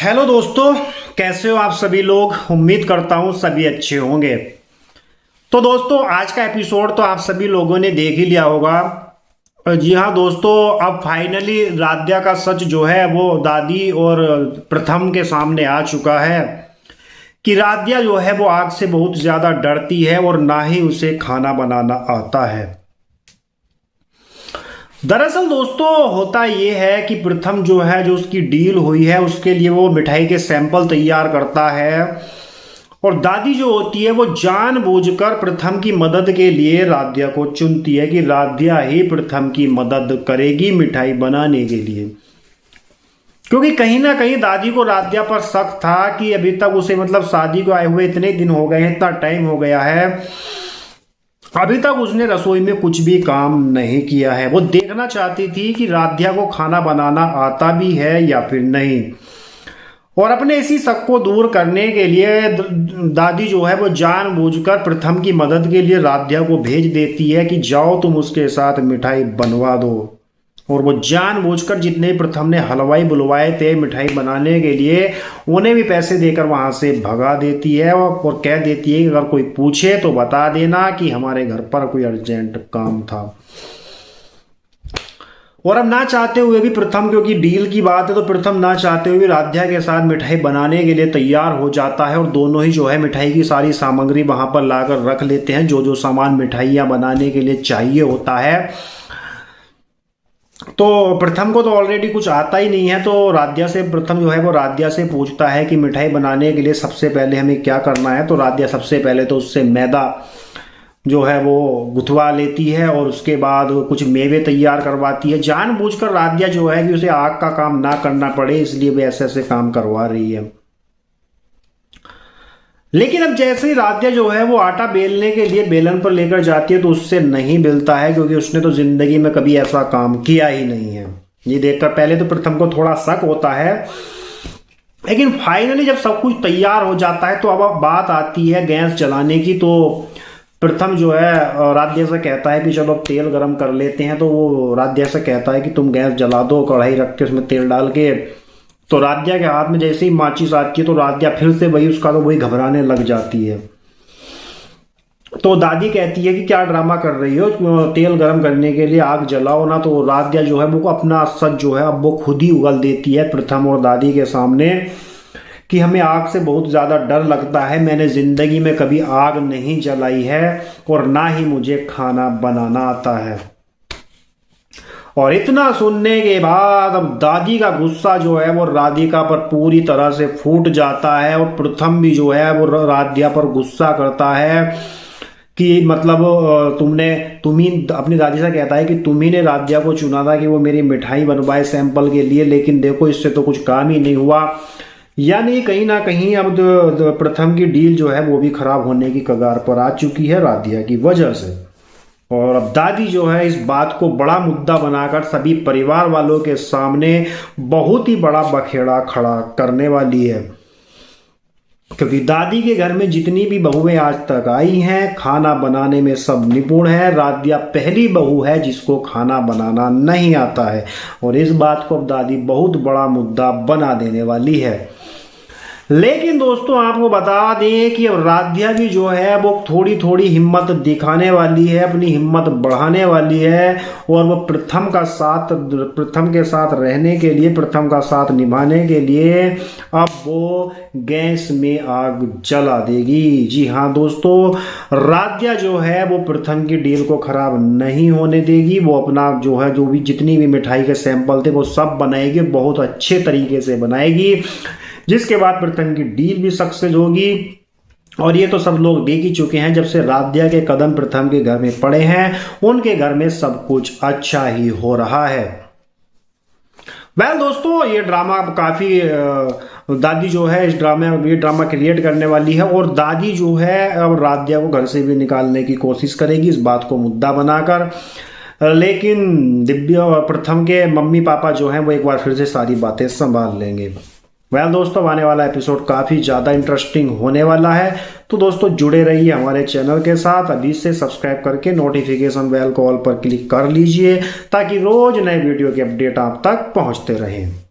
Hello दोस्तों, कैसे हो आप सभी लोग। उम्मीद करता हूँ सभी अच्छे होंगे। तो दोस्तों, आज का एपिसोड तो आप सभी लोगों ने देख ही लिया होगा। जी हाँ दोस्तों, अब फाइनली राध्या का सच जो है वो दादी और प्रथम के सामने आ चुका है कि राध्या जो है वो आग से बहुत ज्यादा डरती है और ना ही उसे खाना बनाना आता है। दरअसल दोस्तों, होता ये है कि प्रथम जो है, जो उसकी डील हुई है उसके लिए वो मिठाई के सैंपल तैयार करता है और दादी जो होती है वो जानबूझकर प्रथम की मदद के लिए राध्या को चुनती है कि राध्या ही प्रथम की मदद करेगी मिठाई बनाने के लिए। क्योंकि कहीं ना कहीं दादी को राध्या पर शक था कि अभी तक उसे मतलब शादी को आए हुए इतने दिन हो गए हैं, इतना टाइम हो गया है, अभी तक उसने रसोई में कुछ भी काम नहीं किया है। वो देखना चाहती थी कि राध्या को खाना बनाना आता भी है या फिर नहीं। और अपने इसी शक को दूर करने के लिए दादी जो है वो जानबूझकर प्रथम की मदद के लिए राध्या को भेज देती है कि जाओ तुम उसके साथ मिठाई बनवा दो। और वो जानबूझकर जितने प्रथम ने हलवाई बुलवाए थे मिठाई बनाने के लिए, उन्हें भी पैसे देकर वहां से भगा देती है और कह देती है कि अगर कोई पूछे तो बता देना कि हमारे घर पर कोई अर्जेंट काम था। और अब ना चाहते हुए भी प्रथम, क्योंकि डील की बात है तो प्रथम ना चाहते हुए राध्या के साथ मिठाई बनाने के लिए तैयार हो जाता है और दोनों ही जो है मिठाई की सारी सामग्री वहां पर लाकर रख लेते हैं, जो जो सामान मिठाइयाँ बनाने के लिए चाहिए होता है। तो प्रथम को तो ऑलरेडी कुछ आता ही नहीं है, तो राध्या से प्रथम जो है वो राध्या से पूछता है कि मिठाई बनाने के लिए सबसे पहले हमें क्या करना है। तो राध्या सबसे पहले तो उससे मैदा जो है वो गुथवा लेती है और उसके बाद कुछ मेवे तैयार करवाती है। जानबूझकर राध्या जो है कि उसे आग का काम ना करना पड़े, इसलिए वे ऐसे ऐसे काम करवा रही है। लेकिन अब जैसे ही राध्या जो है वो आटा बेलने के लिए बेलन पर लेकर जाती है तो उससे नहीं बेलता है, क्योंकि उसने तो जिंदगी में कभी ऐसा काम किया ही नहीं है। ये देखकर पहले तो प्रथम को थोड़ा शक होता है, लेकिन फाइनली जब सब कुछ तैयार हो जाता है तो अब बात आती है गैस जलाने की। तो प्रथम जो है राध्या से कहता है कि चलो अब तेल गरम कर लेते हैं। तो वो राध्या से कहता है कि तुम गैस जला दो, कढ़ाई रख के उसमें तेल डाल के। तो राध्या के हाथ में जैसे ही माचिस आती है तो राध्या फिर से वही घबराने लग जाती है। तो दादी कहती है कि क्या ड्रामा कर रही हो, तेल गरम करने के लिए आग जलाओ ना। तो राध्या जो है वो अपना सच जो है अब वो खुद ही उगल देती है प्रथम और दादी के सामने कि हमें आग से बहुत ज़्यादा डर लगता है, मैंने ज़िंदगी में कभी आग नहीं जलाई है और ना ही मुझे खाना बनाना आता है। और इतना सुनने के बाद अब दादी का गुस्सा जो है वो राधिका पर पूरी तरह से फूट जाता है और प्रथम भी जो है वो राध्या पर गुस्सा करता है कि मतलब तुम ही अपनी दादी से कहता है कि तुम ही ने राध्या को चुना था कि वो मेरी मिठाई बनवाए सैंपल के लिए, लेकिन देखो इससे तो कुछ काम ही नहीं हुआ। यानी कहीं ना कहीं अब प्रथम की डील जो है वो भी खराब होने की कगार पर आ चुकी है राध्या की वजह से। और अब दादी जो है इस बात को बड़ा मुद्दा बनाकर सभी परिवार वालों के सामने बहुत ही बड़ा बखेड़ा खड़ा करने वाली है, क्योंकि दादी के घर में जितनी भी बहुएं आज तक आई हैं खाना बनाने में सब निपुण है। राध्या पहली बहू है जिसको खाना बनाना नहीं आता है और इस बात को अब दादी बहुत बड़ा मुद्दा बना देने वाली है। लेकिन दोस्तों, आपको बता दें कि अब राध्या भी जो है वो थोड़ी थोड़ी हिम्मत दिखाने वाली है, अपनी हिम्मत बढ़ाने वाली है और वो प्रथम के साथ रहने के लिए, प्रथम का साथ निभाने के लिए अब वो गैस में आग जला देगी। जी हाँ दोस्तों, राध्या जो है वो प्रथम की डील को खराब नहीं होने देगी। वो अपना जो है जो भी जितनी भी मिठाई के सैंपल थे वो सब बनाएगी, बहुत अच्छे तरीके से बनाएगी, जिसके बाद प्रथम की डील भी सक्सेस होगी। और ये तो सब लोग देख ही चुके हैं, जब से राध्या के कदम प्रथम के घर में पड़े हैं उनके घर में सब कुछ अच्छा ही हो रहा है। दोस्तों, ये ड्रामा काफी दादी जो है ये ड्रामा क्रिएट करने वाली है और दादी जो है अब राध्या को घर से भी निकालने की कोशिश करेगी इस बात को मुद्दा बनाकर। लेकिन दिव्या और प्रथम के मम्मी पापा जो हैं वो एक बार फिर से सारी बातें संभाल लेंगे। दोस्तों, आने वाला एपिसोड काफ़ी ज़्यादा इंटरेस्टिंग होने वाला है, तो दोस्तों जुड़े रहिए हमारे चैनल के साथ। अभी से सब्सक्राइब करके नोटिफिकेशन बेल को ऑल पर क्लिक कर लीजिए ताकि रोज नए वीडियो के अपडेट आप तक पहुंचते रहें।